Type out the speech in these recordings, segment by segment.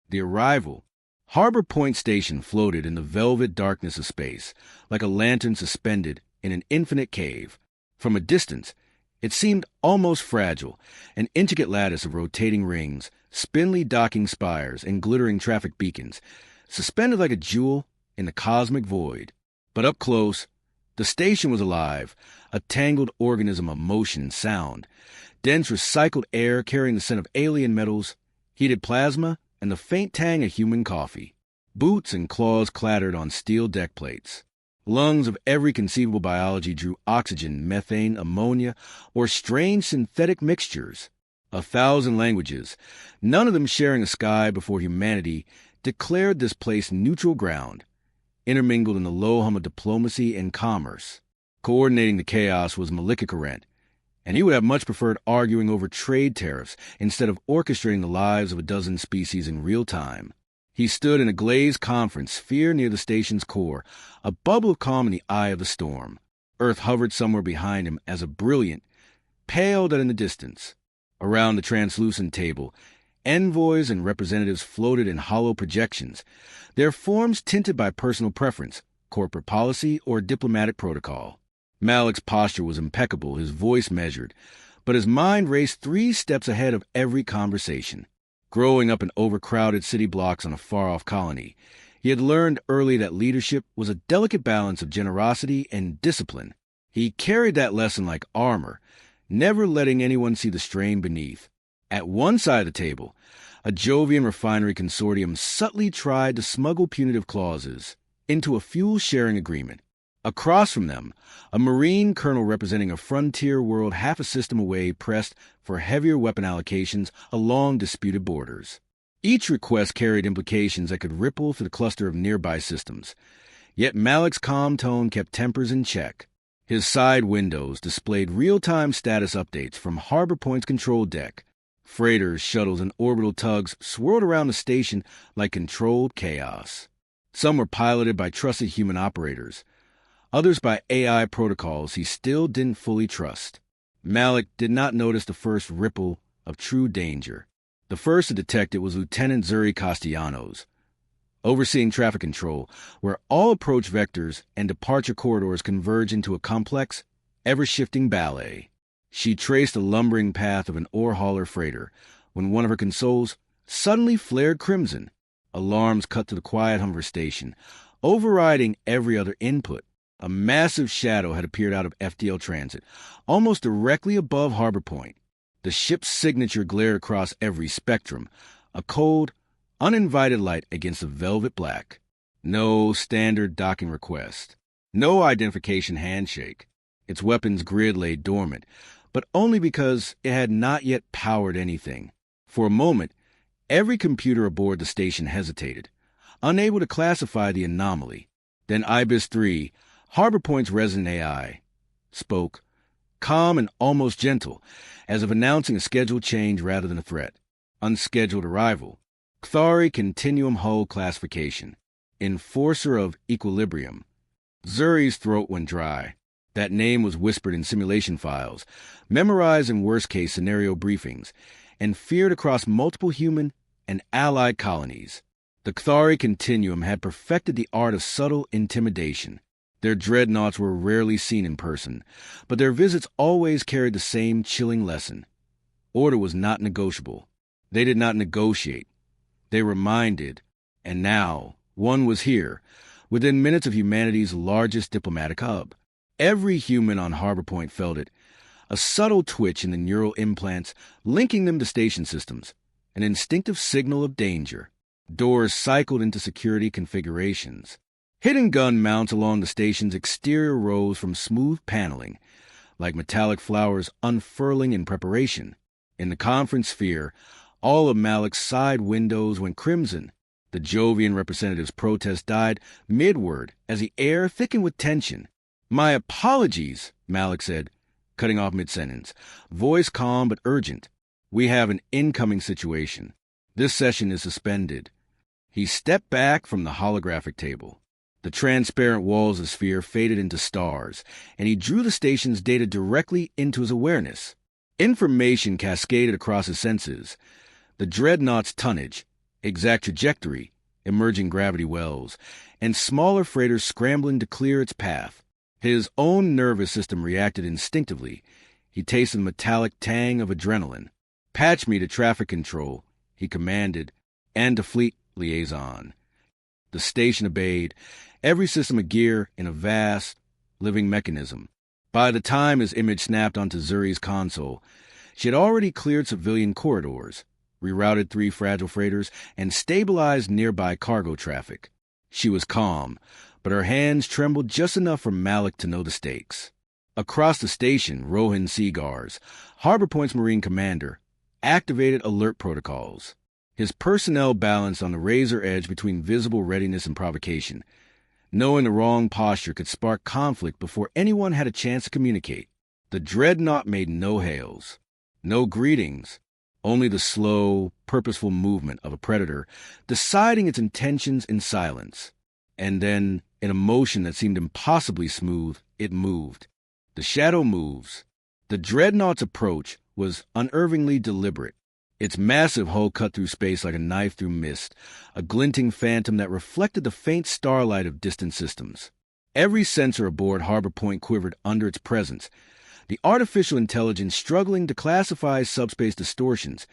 The arrival. Harbor Point Station floated in the velvet darkness of space, like a lantern suspended in an infinite cave. From a distance, it seemed almost fragile, an intricate lattice of rotating rings, spindly docking spires, and glittering traffic beacons, suspended like a jewel in the cosmic void. But up close, the station was alive, a tangled organism of motion and sound, dense recycled air carrying the scent of alien metals, heated plasma, and the faint tang of human coffee. Boots and claws clattered on steel deck plates. Lungs of every conceivable biology drew oxygen, methane, ammonia, or strange synthetic mixtures. 1,000 languages, none of them sharing a sky before humanity, declared this place neutral ground, intermingled in the low hum of diplomacy and commerce. Coordinating the chaos was Malikikarent, and he would have much preferred arguing over trade tariffs instead of orchestrating the lives of a dozen species in real time. He stood in a glazed conference sphere near the station's core, a bubble of calm in the eye of the storm. Earth hovered somewhere behind him as a brilliant, paled in the distance. Around the translucent table, envoys and representatives floated in hollow projections, their forms tinted by personal preference, corporate policy, or diplomatic protocol. Malik's posture was impeccable, his voice measured, but his mind raced 3 steps ahead of every conversation. Growing up in overcrowded city blocks on a far-off colony, he had learned early that leadership was a delicate balance of generosity and discipline. He carried that lesson like armor, never letting anyone see the strain beneath. At one side of the table, a Jovian refinery consortium subtly tried to smuggle punitive clauses into a fuel-sharing agreement. Across from them, a Marine colonel representing a frontier world half a system away pressed for heavier weapon allocations along disputed borders. Each request carried implications that could ripple through the cluster of nearby systems. Yet Malik's calm tone kept tempers in check. His side windows displayed real-time status updates from Harbor Point's control deck. Freighters, shuttles, and orbital tugs swirled around the station like controlled chaos. Some were piloted by trusted human operators, others by AI protocols he still didn't fully trust. Malik did not notice the first ripple of true danger. The first to detect it was Lieutenant Zuri Castellanos, overseeing traffic control, where all approach vectors and departure corridors converge into a complex, ever-shifting ballet. She traced the lumbering path of an ore hauler freighter when one of her consoles suddenly flared crimson. Alarms cut to the quiet hum of her station, overriding every other input. A massive shadow had appeared out of FDL transit, almost directly above Harbor Point. The ship's signature glared across every spectrum, a cold, uninvited light against the velvet black. No standard docking request. No identification handshake. Its weapons grid lay dormant, but only because it had not yet powered anything. For a moment, every computer aboard the station hesitated, unable to classify the anomaly. Then Ibis 3, Harbor Point's resident AI, spoke, calm and almost gentle, as if announcing a scheduled change rather than a threat. Unscheduled arrival. Kthari Continuum Hull Classification. Enforcer of Equilibrium. Zuri's throat went dry. That name was whispered in simulation files, memorized in worst-case scenario briefings, and feared across multiple human and allied colonies. The Kthari Continuum had perfected the art of subtle intimidation. Their dreadnoughts were rarely seen in person, but their visits always carried the same chilling lesson. Order was not negotiable. They did not negotiate. They reminded, and now one was here, within minutes of humanity's largest diplomatic hub. Every human on Harbor Point felt it, a subtle twitch in the neural implants linking them to station systems, an instinctive signal of danger. Doors cycled into security configurations. Hidden gun mounts along the station's exterior rose from smooth paneling, like metallic flowers unfurling in preparation. In the conference sphere, all of Malik's side windows went crimson. The Jovian representative's protest died midward as the air thickened with tension. "My apologies," Malik said, cutting off mid-sentence, voice calm but urgent. "We have an incoming situation. This session is suspended." He stepped back from the holographic table. The transparent walls of the sphere faded into stars, and he drew the station's data directly into his awareness. Information cascaded across his senses. The dreadnought's tonnage, exact trajectory, emerging gravity wells, and smaller freighters scrambling to clear its path. His own nervous system reacted instinctively. He tasted the metallic tang of adrenaline. "Patch me to traffic control," he commanded, "and to fleet liaison." The station obeyed, every system agear in a vast, living mechanism. By the time his image snapped onto Zuri's console, she had already cleared civilian corridors, rerouted 3 fragile freighters, and stabilized nearby cargo traffic. She was calm, but her hands trembled just enough for Malik to know the stakes. Across the station, Rohan Seagars, Harbor Point's Marine commander, activated alert protocols. His personnel balanced on the razor edge between visible readiness and provocation, knowing the wrong posture could spark conflict before anyone had a chance to communicate. The dreadnought made no hails, no greetings, only the slow, purposeful movement of a predator deciding its intentions in silence. And then, in a motion that seemed impossibly smooth, it moved. The shadow moves. The dreadnought's approach was unervingly deliberate. Its massive hull cut through space like a knife through mist, a glinting phantom that reflected the faint starlight of distant systems. Every sensor aboard Harbor Point quivered under its presence, the artificial intelligence struggling to classify subspace distortions,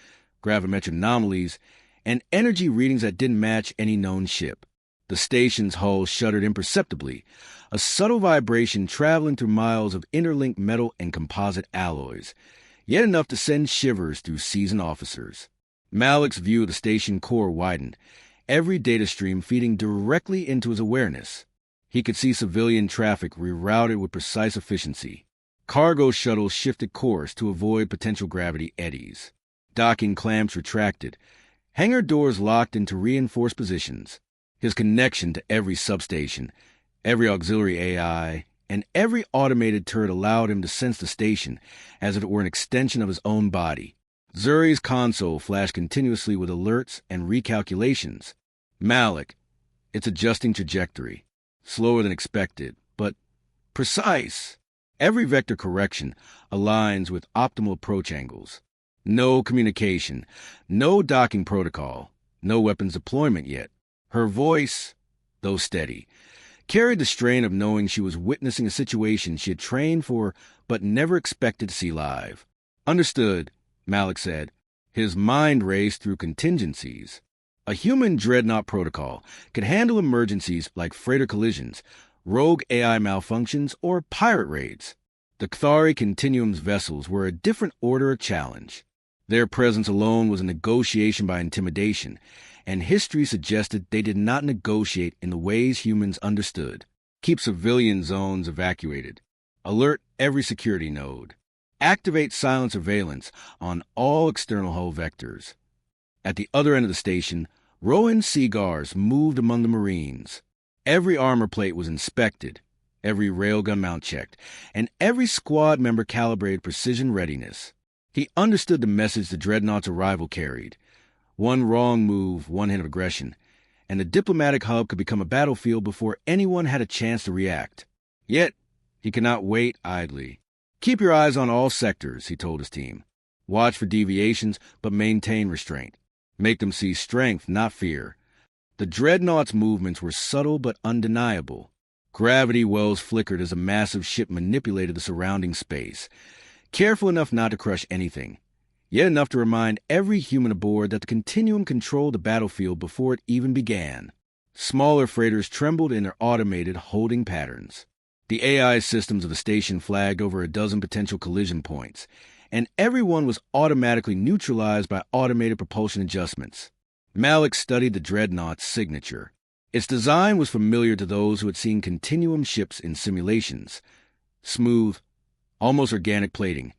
gravimetric anomalies, and energy readings that didn't match any known ship. The station's hull shuddered imperceptibly, a subtle vibration traveling through miles of interlinked metal and composite alloys, yet enough to send shivers through seasoned officers. Malik's view of the station core widened, every data stream feeding directly into his awareness. He could see civilian traffic rerouted with precise efficiency. Cargo shuttles shifted course to avoid potential gravity eddies. Docking clamps retracted. Hangar doors locked into reinforced positions. His connection to every substation, every auxiliary AI, and every automated turret allowed him to sense the station as if it were an extension of his own body. Zuri's console flashed continuously with alerts and recalculations. "Malik, it's adjusting trajectory. Slower than expected, but precise. Every vector correction aligns with optimal approach angles. No communication, no docking protocol, no weapons deployment yet." Her voice, though steady, carried the strain of knowing she was witnessing a situation she had trained for but never expected to see live. "Understood," Malik said. His mind raced through contingencies. A human dreadnought protocol could handle emergencies like freighter collisions, rogue AI malfunctions, or pirate raids. The Kthari Continuum's vessels were a different order of challenge. Their presence alone was a negotiation by intimidation, and history suggested they did not negotiate in the ways humans understood. Keep civilian zones evacuated. Alert every security node. Activate silent surveillance on all external hull vectors. At the other end of the station, Rohan Seagars moved among the Marines. Every armor plate was inspected, every railgun mount checked, and every squad member calibrated precision readiness. He understood the message the dreadnought's arrival carried. One wrong move, one hint of aggression, and the diplomatic hub could become a battlefield before anyone had a chance to react. Yet, he could not wait idly. "Keep your eyes on all sectors," he told his team. "Watch for deviations, but maintain restraint. Make them see strength, not fear." The dreadnought's movements were subtle but undeniable. Gravity wells flickered as a massive ship manipulated the surrounding space, careful enough not to crush anything, yet enough to remind every human aboard that the Continuum controlled the battlefield before it even began. Smaller freighters trembled in their automated holding patterns. The AI systems of the station flagged over a dozen potential collision points, and everyone was automatically neutralized by automated propulsion adjustments. Malik studied the dreadnought's signature. Its design was familiar to those who had seen Continuum ships in simulations. Smooth, almost organic plating,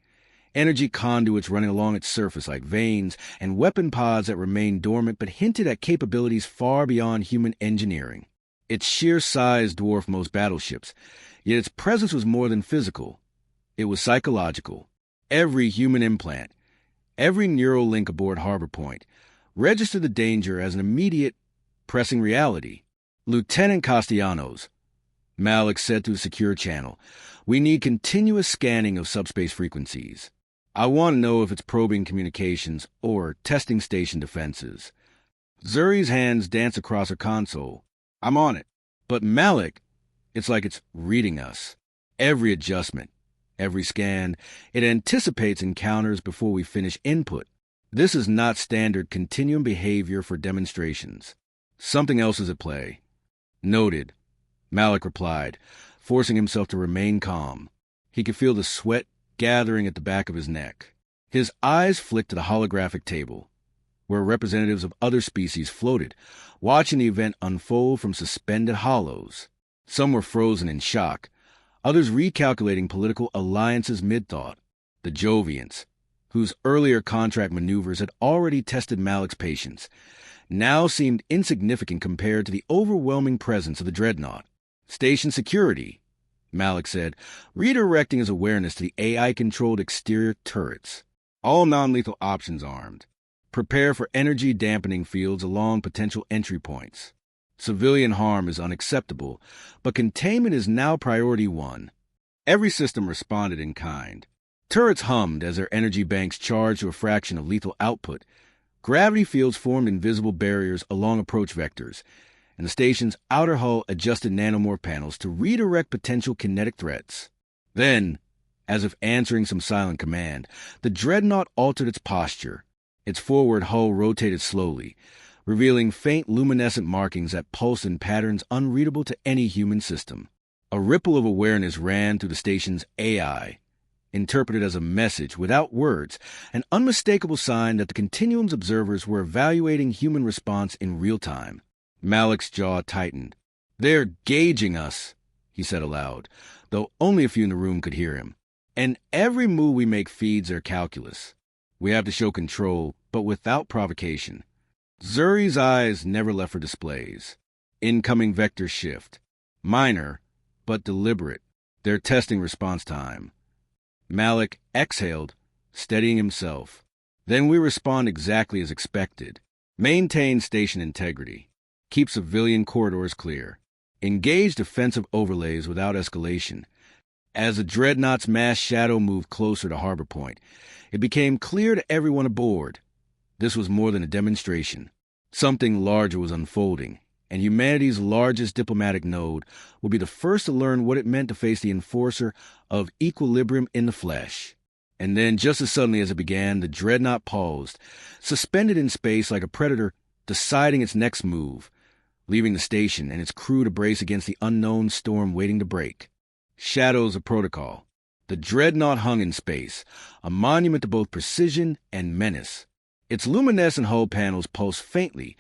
energy conduits running along its surface like veins, and weapon pods that remained dormant but hinted at capabilities far beyond human engineering. Its sheer size dwarfed most battleships, yet its presence was more than physical. It was psychological. Every human implant, every neural link aboard Harbor Point, registered the danger as an immediate, pressing reality. "Lieutenant Castellanos," Malik said through the secure channel, "we need continuous scanning of subspace frequencies. I want to know if it's probing communications or testing station defenses." Zuri's hands dance across her console. I'm on it. But Malik, it's like it's reading us. Every adjustment, every scan, it anticipates encounters before we finish input. This is not standard continuum behavior for demonstrations. Something else is at play. Noted, Malik replied, forcing himself to remain calm. He could feel the sweat gathering at the back of his neck. His eyes flicked to the holographic table, where representatives of other species floated, watching the event unfold from suspended hollows. Some were frozen in shock, others recalculating political alliances mid-thought. The Jovians, whose earlier contract maneuvers had already tested Malik's patience, now seemed insignificant compared to the overwhelming presence of the dreadnought. Station security, Malik said, redirecting his awareness to the AI-controlled exterior turrets. All non-lethal options armed. Prepare for energy-dampening fields along potential entry points. Civilian harm is unacceptable, but containment is now priority one. Every system responded in kind. Turrets hummed as their energy banks charged to a fraction of lethal output. Gravity fields formed invisible barriers along approach vectors, and the station's outer hull adjusted nanomorph panels to redirect potential kinetic threats. Then, as if answering some silent command, the dreadnought altered its posture. Its forward hull rotated slowly, revealing faint luminescent markings that pulsed in patterns unreadable to any human system. A ripple of awareness ran through the station's AI, interpreted as a message without words, an unmistakable sign that the Continuum's observers were evaluating human response in real time. Malik's jaw tightened. "They're gauging us," he said aloud, though only a few in the room could hear him. "And every move we make feeds their calculus. We have to show control, but without provocation." Zuri's eyes never left her displays. Incoming vector shift. Minor, but deliberate. They're testing response time. Malik exhaled, steadying himself. "Then we respond exactly as expected. Maintain station integrity. Keep civilian corridors clear. Engage defensive overlays without escalation." As the dreadnought's mass shadow moved closer to Harbor Point, it became clear to everyone aboard. This was more than a demonstration. Something larger was unfolding, and humanity's largest diplomatic node would be the first to learn what it meant to face the enforcer of equilibrium in the flesh. And then, just as suddenly as it began, the dreadnought paused, suspended in space like a predator deciding its next move, leaving the station and its crew to brace against the unknown storm waiting to break. Shadows of protocol. The dreadnought hung in space, a monument to both precision and menace. Its luminescent hull panels pulsed faintly,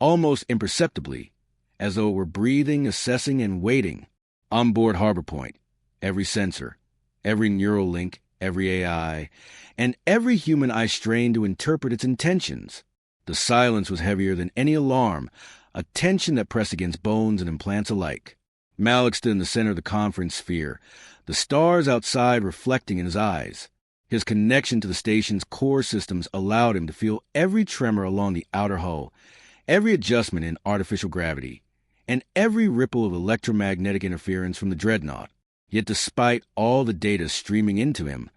almost imperceptibly, as though it were breathing, assessing, and waiting. On board Harbor Point, every sensor, every neural link, every AI, and every human eye strained to interpret its intentions. The silence was heavier than any alarm, a tension that pressed against bones and implants alike. Malik stood in the center of the conference sphere, the stars outside reflecting in his eyes. His connection to the station's core systems allowed him to feel every tremor along the outer hull, every adjustment in artificial gravity, and every ripple of electromagnetic interference from the dreadnought. Yet despite all the data streaming into him,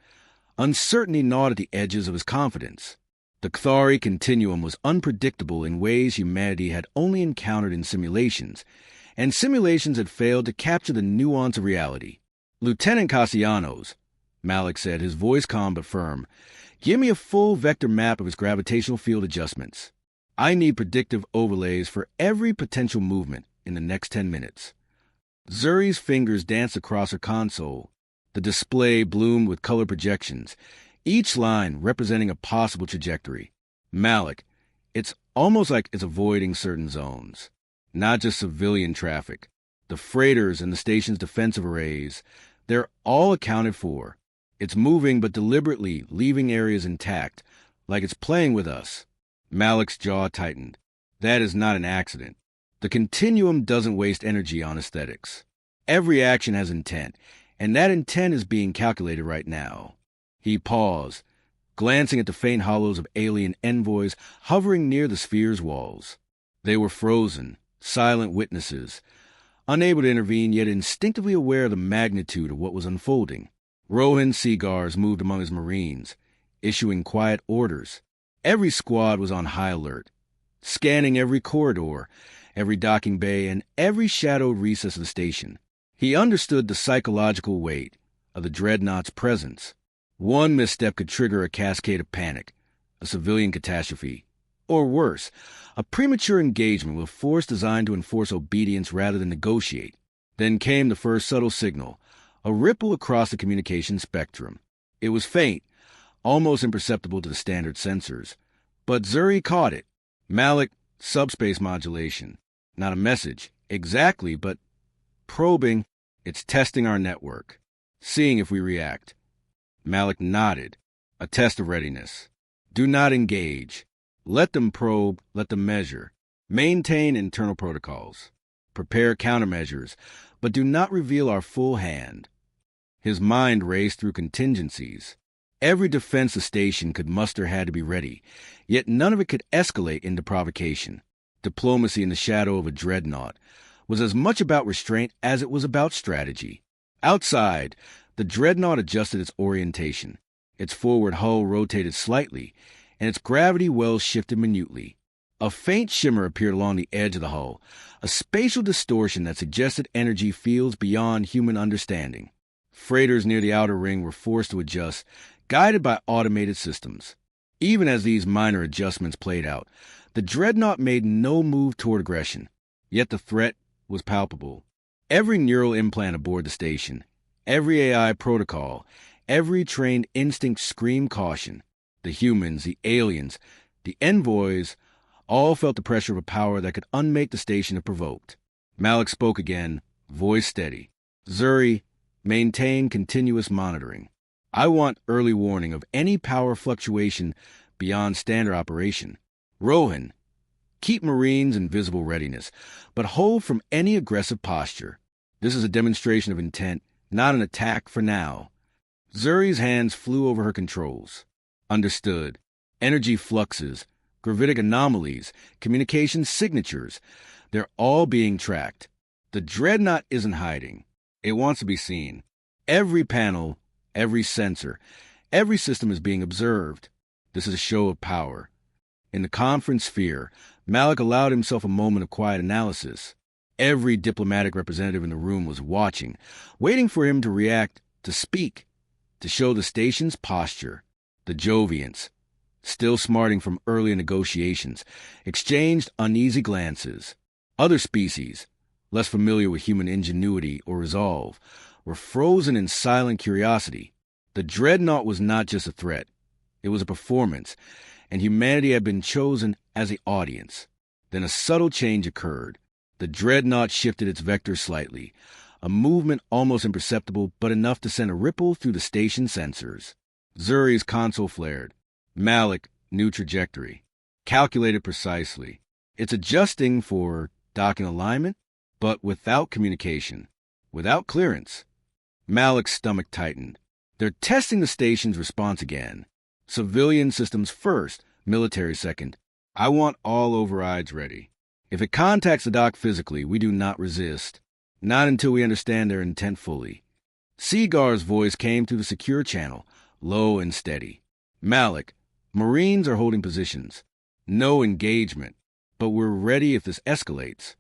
uncertainty gnawed at the edges of his confidence. The Kthari continuum was unpredictable in ways humanity had only encountered in simulations, and simulations had failed to capture the nuance of reality. "Lieutenant Castellanos," Malik said, his voice calm but firm, "give me a full vector map of its gravitational field adjustments. I need predictive overlays for every potential movement in the next 10 minutes. Zuri's fingers danced across her console. The display bloomed with color projections, each line representing a possible trajectory. "Malik, it's almost like it's avoiding certain zones. Not just civilian traffic. The freighters and the station's defensive arrays, they're all accounted for. It's moving but deliberately leaving areas intact, like it's playing with us." Malik's jaw tightened. "That is not an accident. The continuum doesn't waste energy on aesthetics. Every action has intent, and that intent is being calculated right now." He paused, glancing at the faint hollows of alien envoys hovering near the sphere's walls. They were frozen, silent witnesses, unable to intervene yet instinctively aware of the magnitude of what was unfolding. Rohan Seagars moved among his marines, issuing quiet orders. Every squad was on high alert, scanning every corridor, every docking bay, and every shadowed recess of the station. He understood the psychological weight of the dreadnought's presence. One misstep could trigger a cascade of panic, a civilian catastrophe, or worse, a premature engagement with a force designed to enforce obedience rather than negotiate. Then came the first subtle signal, a ripple across the communication spectrum. It was faint, almost imperceptible to the standard sensors, but Zuri caught it. Malik, subspace modulation. Not a message, exactly, but probing. It's testing our network, seeing if we react. Malik nodded. A test of readiness. Do not engage. Let them probe, let them measure. Maintain internal protocols. Prepare countermeasures, but do not reveal our full hand. His mind raced through contingencies. Every defense the station could muster had to be ready, yet none of it could escalate into provocation. Diplomacy in the shadow of a dreadnought was as much about restraint as it was about strategy. Outside, the dreadnought adjusted its orientation. Its forward hull rotated slightly, and its gravity wells shifted minutely. A faint shimmer appeared along the edge of the hull, a spatial distortion that suggested energy fields beyond human understanding. Freighters near the outer ring were forced to adjust, guided by automated systems. Even as these minor adjustments played out, the dreadnought made no move toward aggression. Yet the threat was palpable. Every neural implant aboard the station, every AI protocol, every trained instinct screamed caution. The humans, the aliens, the envoys, all felt the pressure of a power that could unmake the station if provoked. Malik spoke again, voice steady. Zuri, maintain continuous monitoring. I want early warning of any power fluctuation beyond standard operation. Rohan, keep Marines in visible readiness, but hold from any aggressive posture. This is a demonstration of intent, not an attack for now. Zuri's hands flew over her controls. Understood. Energy fluxes, gravitic anomalies, communication signatures, they're all being tracked. The dreadnought isn't hiding. It wants to be seen. Every panel, every sensor, every system is being observed. This is a show of power. In the conference sphere, Malik allowed himself a moment of quiet analysis. Every diplomatic representative in the room was watching, waiting for him to react, to speak, to show the station's posture. The Jovians, still smarting from earlier negotiations, exchanged uneasy glances. Other species, less familiar with human ingenuity or resolve, were frozen in silent curiosity. The dreadnought was not just a threat. It was a performance, and humanity had been chosen as the audience. Then a subtle change occurred. The dreadnought shifted its vector slightly, a movement almost imperceptible but enough to send a ripple through the station sensors. Zuri's console flared. Malik, new trajectory. Calculated precisely. It's adjusting for docking alignment, but without communication, without clearance. Malik's stomach tightened. They're testing the station's response again. Civilian systems first, military second. I want all overrides ready. If it contacts the dock physically, we do not resist. Not until we understand their intent fully. Seagar's voice came through the secure channel, low and steady. Malik, Marines are holding positions. No engagement, but we're ready if this escalates.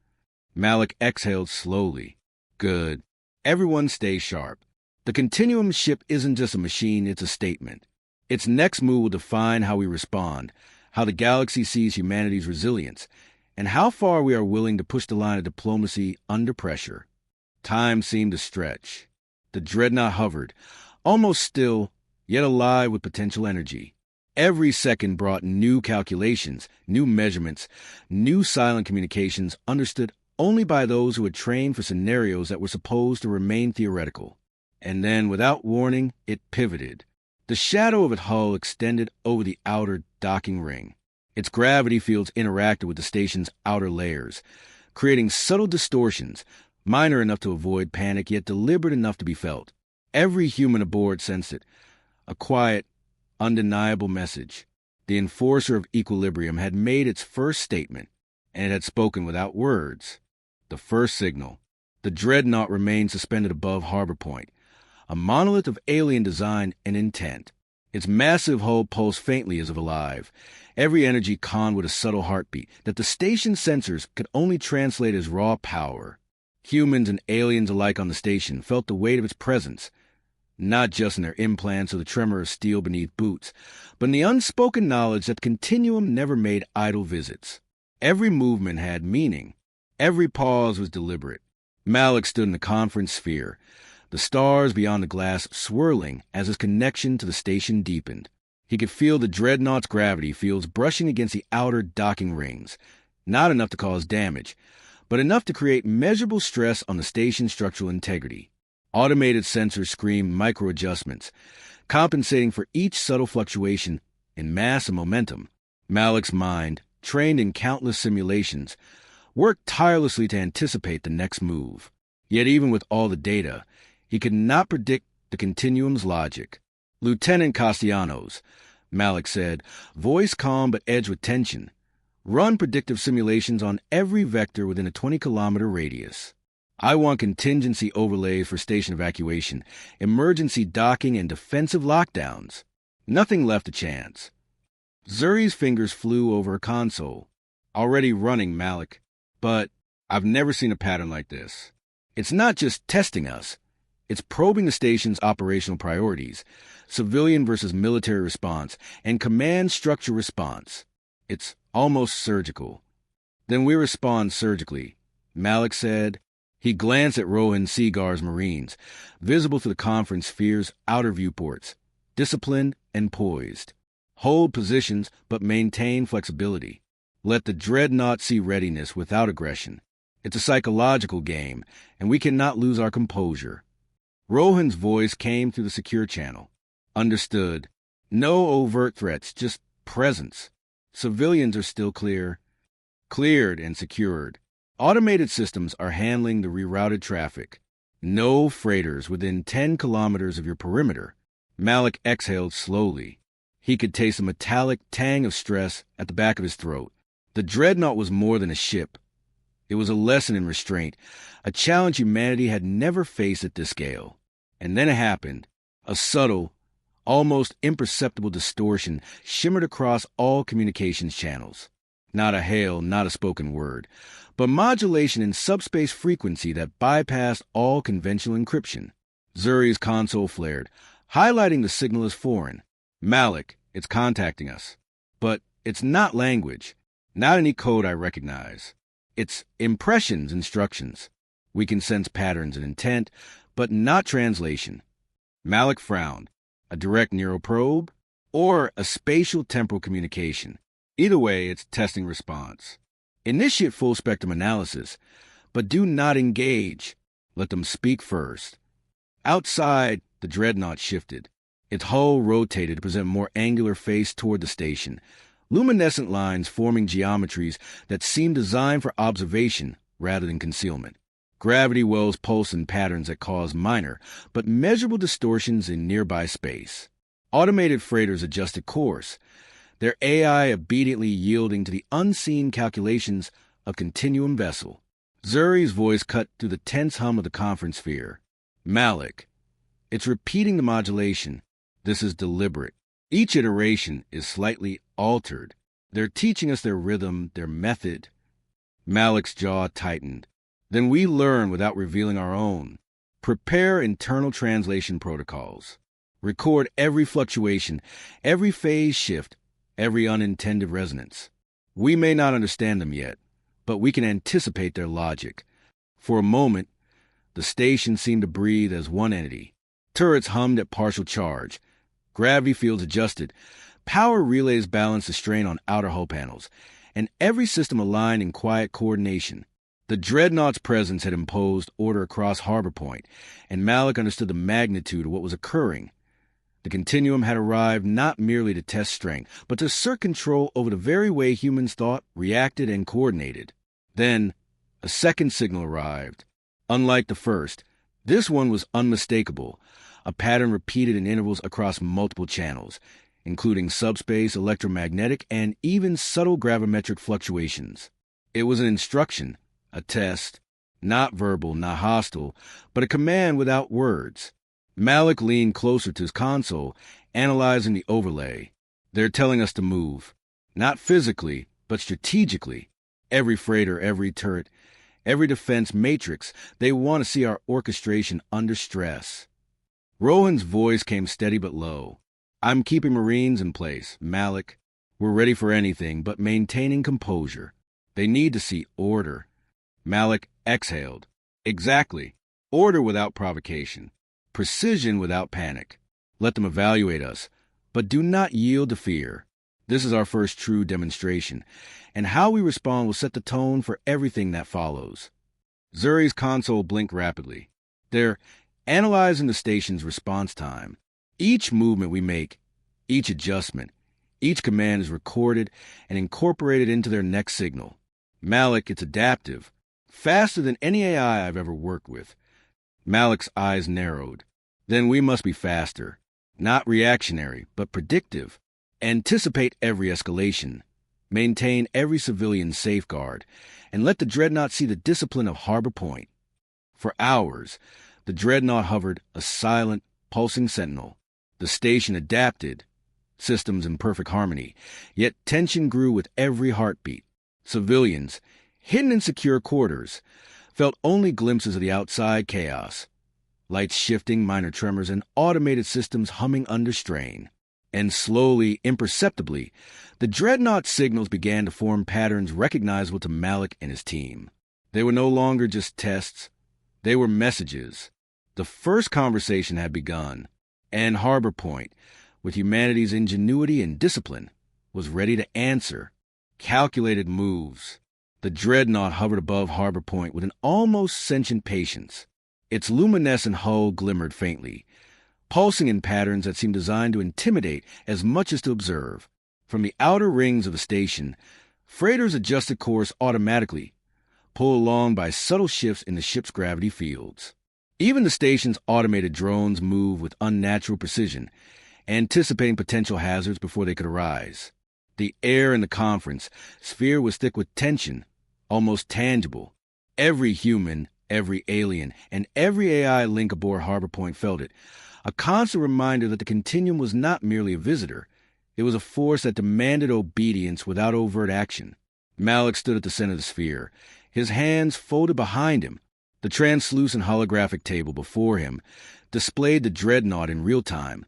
Malik exhaled slowly. Good. Everyone stay sharp. The Continuum ship isn't just a machine, it's a statement. Its next move will define how we respond, how the galaxy sees humanity's resilience, and how far we are willing to push the line of diplomacy under pressure. Time seemed to stretch. The dreadnought hovered, almost still, yet alive with potential energy. Every second brought new calculations, new measurements, new silent communications understood only by those who had trained for scenarios that were supposed to remain theoretical. And then, without warning, it pivoted. The shadow of its hull extended over the outer docking ring. Its gravity fields interacted with the station's outer layers, creating subtle distortions, minor enough to avoid panic, yet deliberate enough to be felt. Every human aboard sensed it. A quiet, undeniable message. The enforcer of equilibrium had made its first statement, and it had spoken without words. The first signal. The dreadnought remained suspended above Harbor Point, a monolith of alien design and intent. Its massive hull pulsed faintly as if alive, every energy conned with a subtle heartbeat that the station's sensors could only translate as raw power. Humans and aliens alike on the station felt the weight of its presence, not just in their implants or the tremor of steel beneath boots, but in the unspoken knowledge that the continuum never made idle visits. Every movement had meaning. Every pause was deliberate. Malik stood in the conference sphere, the stars beyond the glass swirling as his connection to the station deepened. He could feel the dreadnought's gravity fields brushing against the outer docking rings, not enough to cause damage, but enough to create measurable stress on the station's structural integrity. Automated sensors screamed micro-adjustments, compensating for each subtle fluctuation in mass and momentum. Malik's mind, trained in countless simulations, worked tirelessly to anticipate the next move. Yet even with all the data, he could not predict the continuum's logic. "Lieutenant Castellanos," Malik said, voice calm but edged with tension, "run predictive simulations on every vector within a 20-kilometer radius. I want contingency overlays for station evacuation, emergency docking, and defensive lockdowns. Nothing left to chance." Zuri's fingers flew over a console. "Already running, Malik. But I've never seen a pattern like this. It's not just testing us. It's probing the station's operational priorities, civilian versus military response, and command structure response. It's almost surgical." "Then we respond surgically," Malik said. He glanced at Rohan Seagar's Marines, visible through the conference sphere's outer viewports, disciplined and poised. Hold positions, but maintain flexibility. Let the dreadnought see readiness without aggression. It's a psychological game, and we cannot lose our composure. Rohan's voice came through the secure channel. "Understood. No overt threats, just presence. Civilians are still cleared and secured. Automated systems are handling the rerouted traffic. No freighters within 10 kilometers of your perimeter." Malik exhaled slowly. He could taste a metallic tang of stress at the back of his throat. The dreadnought was more than a ship. It was a lesson in restraint, a challenge humanity had never faced at this scale. And then it happened. A subtle, almost imperceptible distortion shimmered across all communications channels. Not a hail, not a spoken word, but modulation in subspace frequency that bypassed all conventional encryption. Zuri's console flared, highlighting the signal as foreign. "Malik, it's contacting us. But it's not language, not any code I recognize. It's impressions, instructions. We can sense patterns and intent, but not translation." Malik frowned. A direct neural probe? Or a spatial temporal communication? Either way, it's testing response. Initiate full-spectrum analysis, but do not engage. Let them speak first. Outside, the dreadnought shifted. Its hull rotated to present a more angular face toward the station, luminescent lines forming geometries that seemed designed for observation rather than concealment. Gravity wells pulsed in patterns that caused minor but measurable distortions in nearby space. Automated freighters adjusted course, their AI obediently yielding to the unseen calculations of continuum vessel. Zuri's voice cut through the tense hum of the conference sphere. "Malik, it's repeating the modulation. This is deliberate. Each iteration is slightly altered. They're teaching us their rhythm, their method." Malik's jaw tightened. "Then we learn without revealing our own. Prepare internal translation protocols. Record every fluctuation, every phase shift, every unintended resonance. We may not understand them yet, but we can anticipate their logic." For a moment, the station seemed to breathe as one entity. Turrets hummed at partial charge. Gravity fields adjusted. Power relays balanced the strain on outer hull panels, and every system aligned in quiet coordination. The dreadnought's presence had imposed order across Harbor Point, and Malik understood the magnitude of what was occurring. The continuum had arrived not merely to test strength, but to assert control over the very way humans thought, reacted, and coordinated. Then, a second signal arrived. Unlike the first, this one was unmistakable, a pattern repeated in intervals across multiple channels, including subspace, electromagnetic, and even subtle gravimetric fluctuations. It was an instruction, a test, not verbal, not hostile, but a command without words. Malik leaned closer to his console, analyzing the overlay. They're telling us to move, not physically, but strategically. Every freighter, every turret, every defense matrix, they want to see our orchestration under stress. Rowan's voice came steady but low. I'm keeping Marines in place, Malik. We're ready for anything, but maintaining composure. They need to see order. Malik exhaled. Exactly. Order without provocation. Precision without panic. Let them evaluate us, but do not yield to fear. This is our first true demonstration, and how we respond will set the tone for everything that follows. Zuri's console blinked rapidly. They're analyzing the station's response time. Each movement we make, each adjustment, each command is recorded and incorporated into their next signal. Malik, it's adaptive, faster than any AI I've ever worked with. Malik's eyes narrowed. Then we must be faster, not reactionary, but predictive. Anticipate every escalation, maintain every civilian safeguard, and let the Dreadnought see the discipline of Harbor Point. For hours, the Dreadnought hovered, a silent, pulsing sentinel. The station adapted, systems in perfect harmony, yet tension grew with every heartbeat. Civilians, hidden in secure quarters, felt only glimpses of the outside chaos. Lights shifting, minor tremors, and automated systems humming under strain. And slowly, imperceptibly, the Dreadnought signals began to form patterns recognizable to Malik and his team. They were no longer just tests. They were messages. The first conversation had begun, and Harbor Point, with humanity's ingenuity and discipline, was ready to answer. Calculated moves. The Dreadnought hovered above Harbor Point with an almost sentient patience. Its luminescent hull glimmered faintly, pulsing in patterns that seemed designed to intimidate as much as to observe. From the outer rings of the station, freighters adjusted course automatically, pulled along by subtle shifts in the ship's gravity fields. Even the station's automated drones moved with unnatural precision, anticipating potential hazards before they could arise. The air in the conference sphere was thick with tension, almost tangible. Every human, every alien, and every AI link aboard Harbor Point felt it, a constant reminder that the Continuum was not merely a visitor. It was a force that demanded obedience without overt action. Malik stood at the center of the sphere, his hands folded behind him. The translucent holographic table before him displayed the Dreadnought in real time.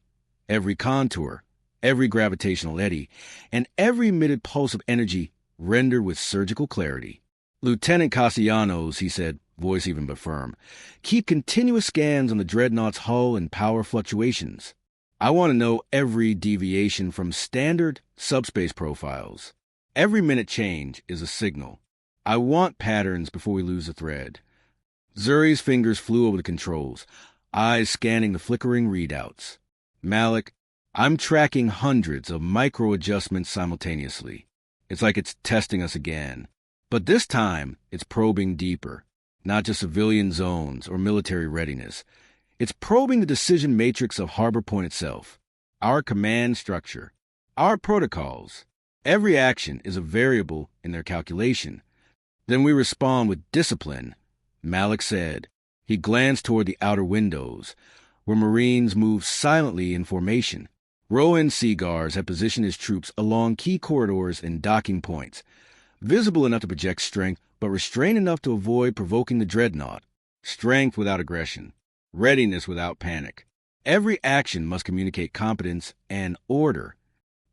Every contour, every gravitational eddy, and every emitted pulse of energy rendered with surgical clarity. Lieutenant Castellanos, he said, voice even but firm, keep continuous scans on the Dreadnought's hull and power fluctuations. I want to know every deviation from standard subspace profiles. Every minute change is a signal. I want patterns before we lose the thread. Zuri's fingers flew over the controls, eyes scanning the flickering readouts. Malik, I'm tracking hundreds of micro-adjustments simultaneously. It's like it's testing us again. But this time, it's probing deeper. Not just civilian zones or military readiness. It's probing the decision matrix of Harbor Point itself, our command structure, our protocols. Every action is a variable in their calculation. Then we respond with discipline, Malik said. He glanced toward the outer windows, where Marines moved silently in formation. Rowan Seagars had positioned his troops along key corridors and docking points, visible enough to project strength, but restrained enough to avoid provoking the Dreadnought. Strength without aggression. Readiness without panic. Every action must communicate competence and order.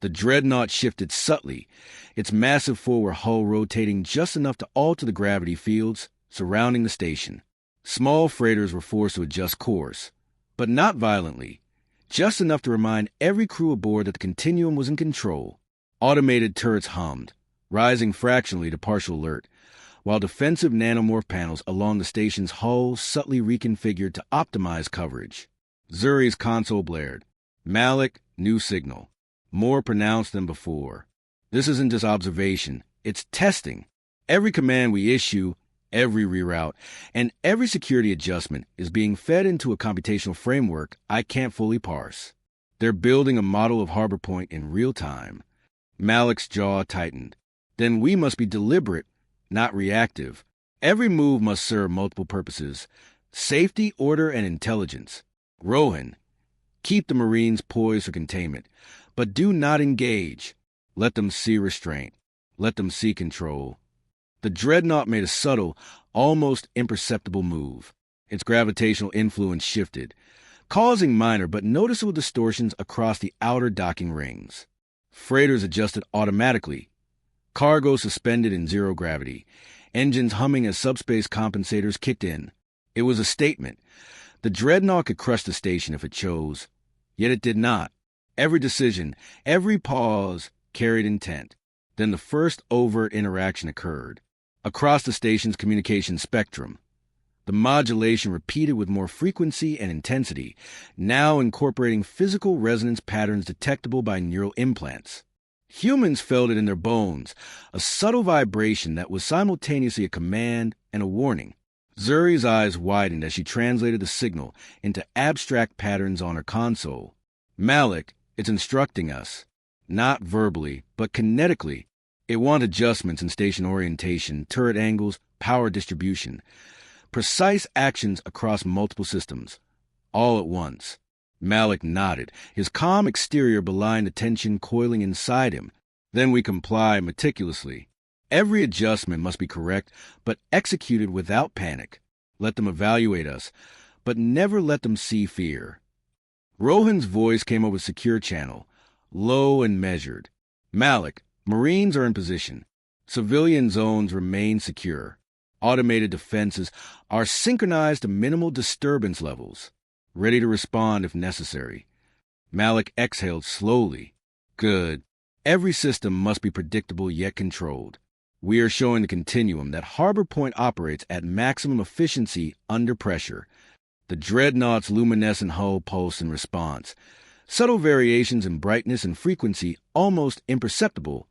The Dreadnought shifted subtly, its massive forward hull rotating just enough to alter the gravity fields surrounding the station. Small freighters were forced to adjust course, but not violently, just enough to remind every crew aboard that the Continuum was in control. Automated turrets hummed, rising fractionally to partial alert, while defensive nanomorph panels along the station's hull subtly reconfigured to optimize coverage. Zuri's console blared. Malik, new signal. More pronounced than before. This isn't just observation, it's testing. Every command we issue, every reroute, and every security adjustment is being fed into a computational framework I can't fully parse. They're building a model of Harbor Point in real time. Malik's jaw tightened. Then we must be deliberate, not reactive. Every move must serve multiple purposes: safety, order, and intelligence. Rohan, Keep the Marines poised for containment, but do not engage. Let them see restraint. Let them see control. The dreadnought made a subtle, almost imperceptible move. Its gravitational influence shifted, causing minor but noticeable distortions across the outer docking rings. Freighters adjusted automatically, cargo suspended in zero gravity, engines humming as subspace compensators kicked in. It was a statement. The dreadnought could crush the station if it chose, yet it did not. Every decision, every pause carried intent. Then the first overt interaction occurred. Across the station's communication spectrum, the modulation repeated with more frequency and intensity, now incorporating physical resonance patterns detectable by neural implants. Humans felt it in their bones, a subtle vibration that was simultaneously a command and a warning. Zuri's eyes widened as she translated the signal into abstract patterns on her console. Malik, it's instructing us, not verbally, but kinetically. It wants adjustments in station orientation, turret angles, power distribution. Precise actions across multiple systems, all at once. Malik nodded, his calm exterior belying the tension coiling inside him. Then we comply meticulously. Every adjustment must be correct, but executed without panic. Let them evaluate us, but never let them see fear. Rohan's voice came over secure channel, low and measured. Malik, Marines are in position. Civilian zones remain secure. Automated defenses are synchronized to minimal disturbance levels, ready to respond if necessary. Malik exhaled slowly. Good. Every system must be predictable yet controlled. We are showing the continuum that Harbor Point operates at maximum efficiency under pressure. The dreadnought's luminescent hull pulsed in response. Subtle variations in brightness and frequency almost imperceptible,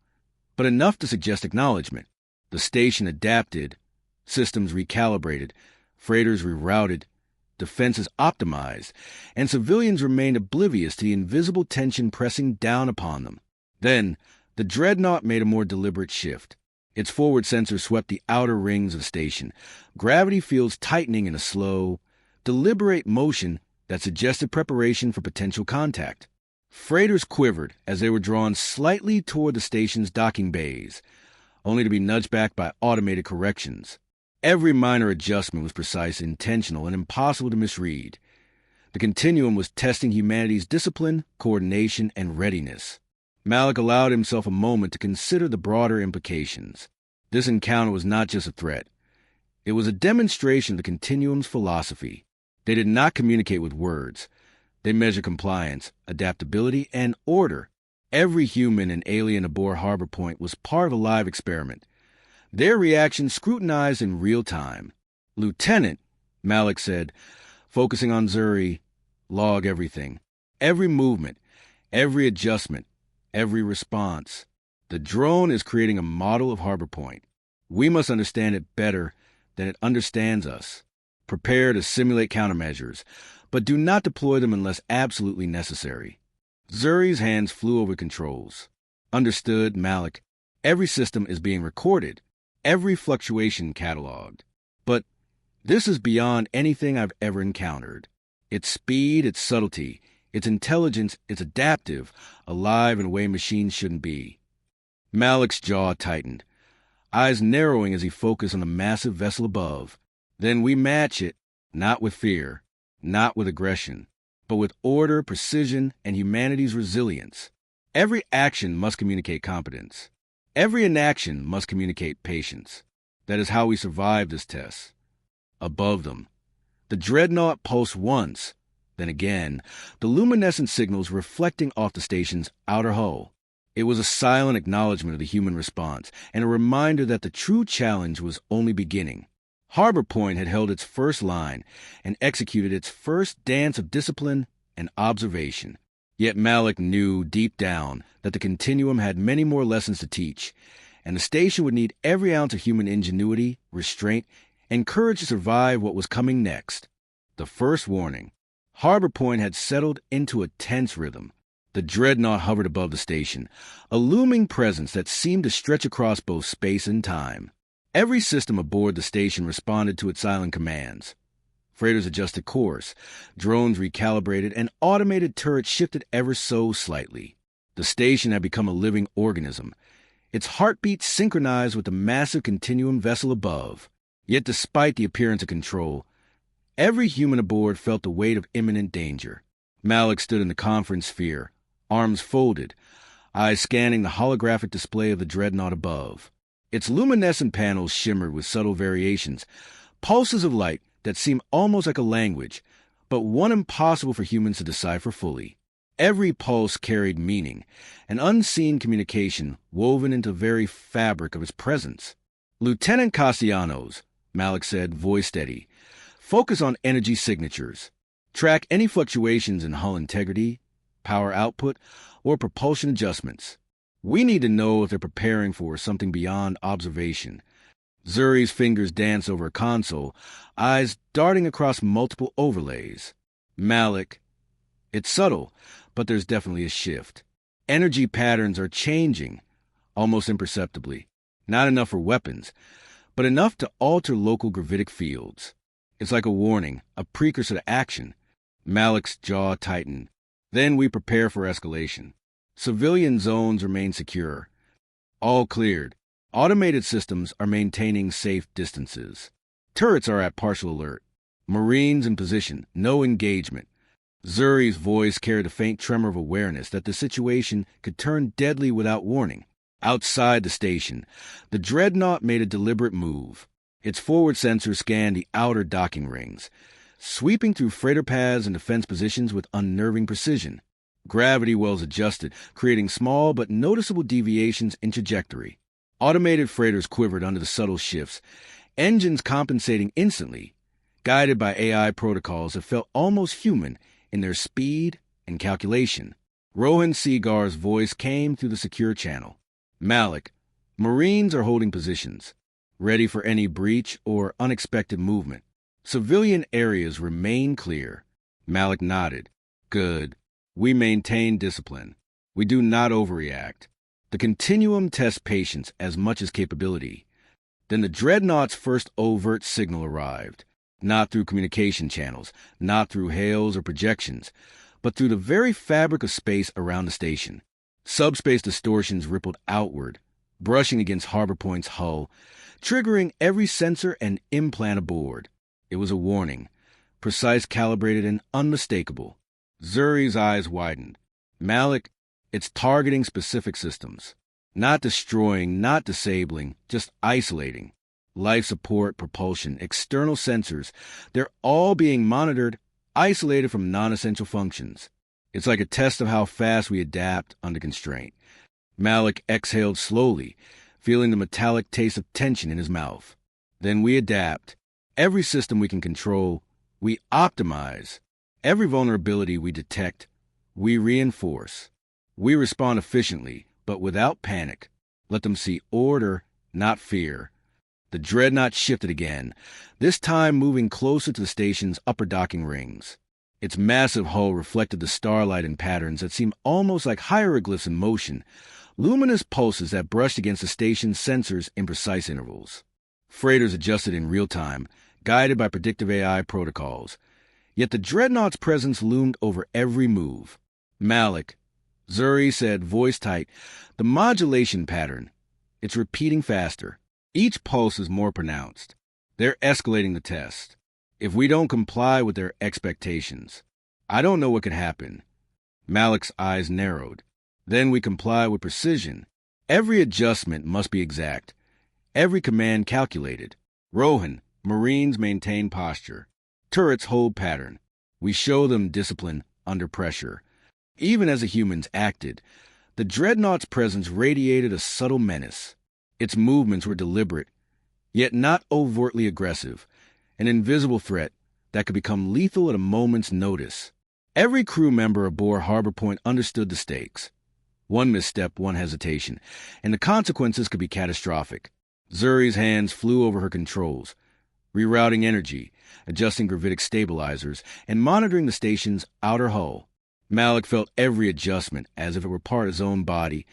but enough to suggest acknowledgement. The station adapted, systems recalibrated, freighters rerouted, defenses optimized, and civilians remained oblivious to the invisible tension pressing down upon them. Then, the dreadnought made a more deliberate shift. Its forward sensor swept the outer rings of the station, gravity fields tightening in a slow, deliberate motion that suggested preparation for potential contact. Freighters quivered as they were drawn slightly toward the station's docking bays, only to be nudged back by automated corrections. Every minor adjustment was precise, intentional, and impossible to misread. The continuum was testing humanity's discipline, coordination, and readiness. Malik allowed himself a moment to consider the broader implications. This encounter was not just a threat. It was a demonstration of the continuum's philosophy. They did not communicate with words. They measured compliance, adaptability, and order. Every human and alien aboard Harbor Point was part of a live experiment. Their reactions scrutinized in real time. "Lieutenant," Malik said, focusing on Zuri, "log everything. Every movement, every adjustment, every response. The drone is creating a model of Harbor Point. We must understand it better than it understands us. Prepare to simulate countermeasures, but do not deploy them unless absolutely necessary." Zuri's hands flew over controls. "Understood, Malik. Every system is being recorded, every fluctuation cataloged. But this is beyond anything I've ever encountered. Its speed, its subtlety, its intelligence, it's adaptive, alive in a way machines shouldn't be." Malik's jaw tightened, eyes narrowing as he focused on the massive vessel above. "Then we match it, not with fear, not with aggression, but with order, precision, and humanity's resilience. Every action must communicate competence. Every inaction must communicate patience. That is how we survive this test." Above them, the dreadnought pulsed once, then again, the luminescent signals reflecting off the station's outer hull. It was a silent acknowledgement of the human response, and a reminder that the true challenge was only beginning. Harbor Point had held its first line and executed its first dance of discipline and observation. Yet Malik knew deep down that the continuum had many more lessons to teach, and the station would need every ounce of human ingenuity, restraint, and courage to survive what was coming next. The first warning. Harbor Point had settled into a tense rhythm. The dreadnought hovered above the station, a looming presence that seemed to stretch across both space and time. Every system aboard the station responded to its silent commands. Freighters adjusted course, drones recalibrated, and automated turrets shifted ever so slightly. The station had become a living organism, its heartbeat synchronized with the massive continuum vessel above. Yet despite the appearance of control, every human aboard felt the weight of imminent danger. Malik stood in the conference sphere, arms folded, eyes scanning the holographic display of the dreadnought above. Its luminescent panels shimmered with subtle variations, pulses of light that seemed almost like a language, but one impossible for humans to decipher fully. Every pulse carried meaning, an unseen communication woven into the very fabric of its presence. "Lieutenant Castellanos," Malik said, voice steady, "focus on energy signatures. Track any fluctuations in hull integrity, power output, or propulsion adjustments. We need to know if they're preparing for something beyond observation." Zuri's fingers danced over a console, eyes darting across multiple overlays. "Malik, it's subtle, but there's definitely a shift. Energy patterns are changing, almost imperceptibly. Not enough for weapons, but enough to alter local gravitic fields. It's like a warning, a precursor to action." Malik's jaw tightened. "Then we prepare for escalation. Civilian zones remain secure. All cleared. Automated systems are maintaining safe distances. Turrets are at partial alert. Marines in position, no engagement." Zuri's voice carried a faint tremor of awareness that the situation could turn deadly without warning. Outside the station, the dreadnought made a deliberate move. Its forward sensors scanned the outer docking rings, sweeping through freighter paths and defense positions with unnerving precision. Gravity wells adjusted, creating small but noticeable deviations in trajectory. Automated freighters quivered under the subtle shifts, engines compensating instantly, guided by AI protocols that felt almost human in their speed and calculation. Rohan Seagar's voice came through the secure channel. "Malik, Marines are holding positions, ready for any breach or unexpected movement. Civilian areas remain clear." Malik nodded. "Good. We maintain discipline. We do not overreact. The continuum tests patience as much as capability." Then the dreadnought's first overt signal arrived, not through communication channels, not through hails or projections, but through the very fabric of space around the station. Subspace distortions rippled outward, brushing against Harbor Point's hull, triggering every sensor and implant aboard. It was a warning, precise, calibrated, and unmistakable. Zuri's eyes widened. "Malik, it's targeting specific systems. Not destroying, not disabling, just isolating. Life support, propulsion, external sensors, they're all being monitored, isolated from non-essential functions. It's like a test of how fast we adapt under constraint." Malik exhaled slowly, feeling the metallic taste of tension in his mouth. "Then we adapt. Every system we can control, we optimize. Every vulnerability we detect, we reinforce. We respond efficiently, but without panic. Let them see order, not fear." The dreadnought shifted again, this time moving closer to the station's upper docking rings. Its massive hull reflected the starlight in patterns that seemed almost like hieroglyphs in motion, luminous pulses that brushed against the station's sensors in precise intervals. Freighters adjusted in real time, guided by predictive AI protocols. Yet the dreadnought's presence loomed over every move. "Malik," Zuri said, voice tight, "the modulation pattern. It's repeating faster. Each pulse is more pronounced. They're escalating the test. If we don't comply with their expectations, I don't know what could happen." Malik's eyes narrowed. "Then we comply with precision. Every adjustment must be exact. Every command calculated. Rohan, Marines maintain posture. Turrets hold pattern. We show them discipline under pressure." Even as the humans acted, the dreadnought's presence radiated a subtle menace. Its movements were deliberate, yet not overtly aggressive, an invisible threat that could become lethal at a moment's notice. Every crew member aboard Harbor Point understood the stakes. One misstep, one hesitation, and the consequences could be catastrophic. Zuri's hands flew over her controls, rerouting energy, adjusting gravitic stabilizers, and monitoring the station's outer hull. Malik felt every adjustment as if it were part of his own body,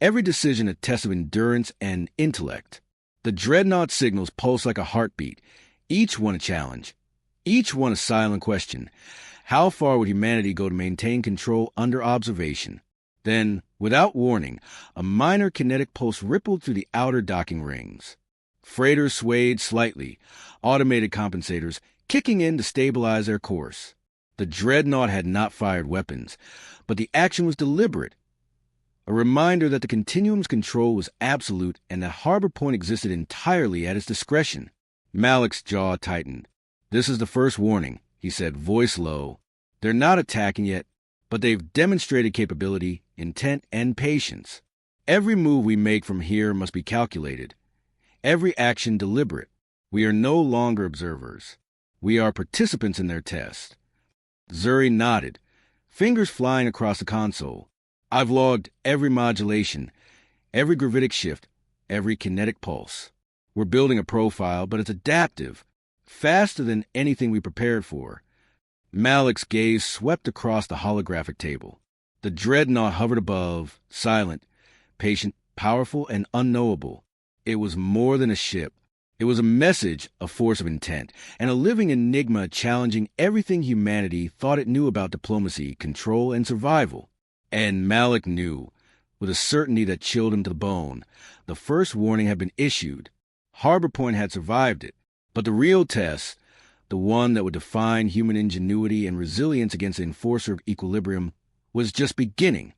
every decision a test of endurance and intellect. The dreadnought signals pulsed like a heartbeat, each one a challenge, Each one a silent question. How far would humanity go to maintain control under observation? Then, without warning, a minor kinetic pulse rippled through the outer docking rings. Freighters swayed slightly, automated compensators kicking in to stabilize their course. The dreadnought had not fired weapons, but the action was deliberate. A reminder that the Continuum's control was absolute and that Harbor Point existed entirely at its discretion. Malik's jaw tightened. "This is the first warning," he said, voice low. "They're not attacking yet, but they've demonstrated capability, intent, and patience. Every move we make from here must be calculated. Every action deliberate. We are no longer observers. We are participants in their test." Zuri nodded, fingers flying across the console. "I've logged every modulation, every gravitic shift, every kinetic pulse. We're building a profile, but it's adaptive, faster than anything we prepared for." Malik's gaze swept across the holographic table. The dreadnought hovered above, silent, patient, powerful, and unknowable. It was more than a ship. It was a message, a force of intent, and a living enigma challenging everything humanity thought it knew about diplomacy, control, and survival. And Malik knew, with a certainty that chilled him to the bone. The first warning had been issued. Harbor Point had survived it. But the real test, the one that would define human ingenuity and resilience against the enforcer of equilibrium, was just beginning.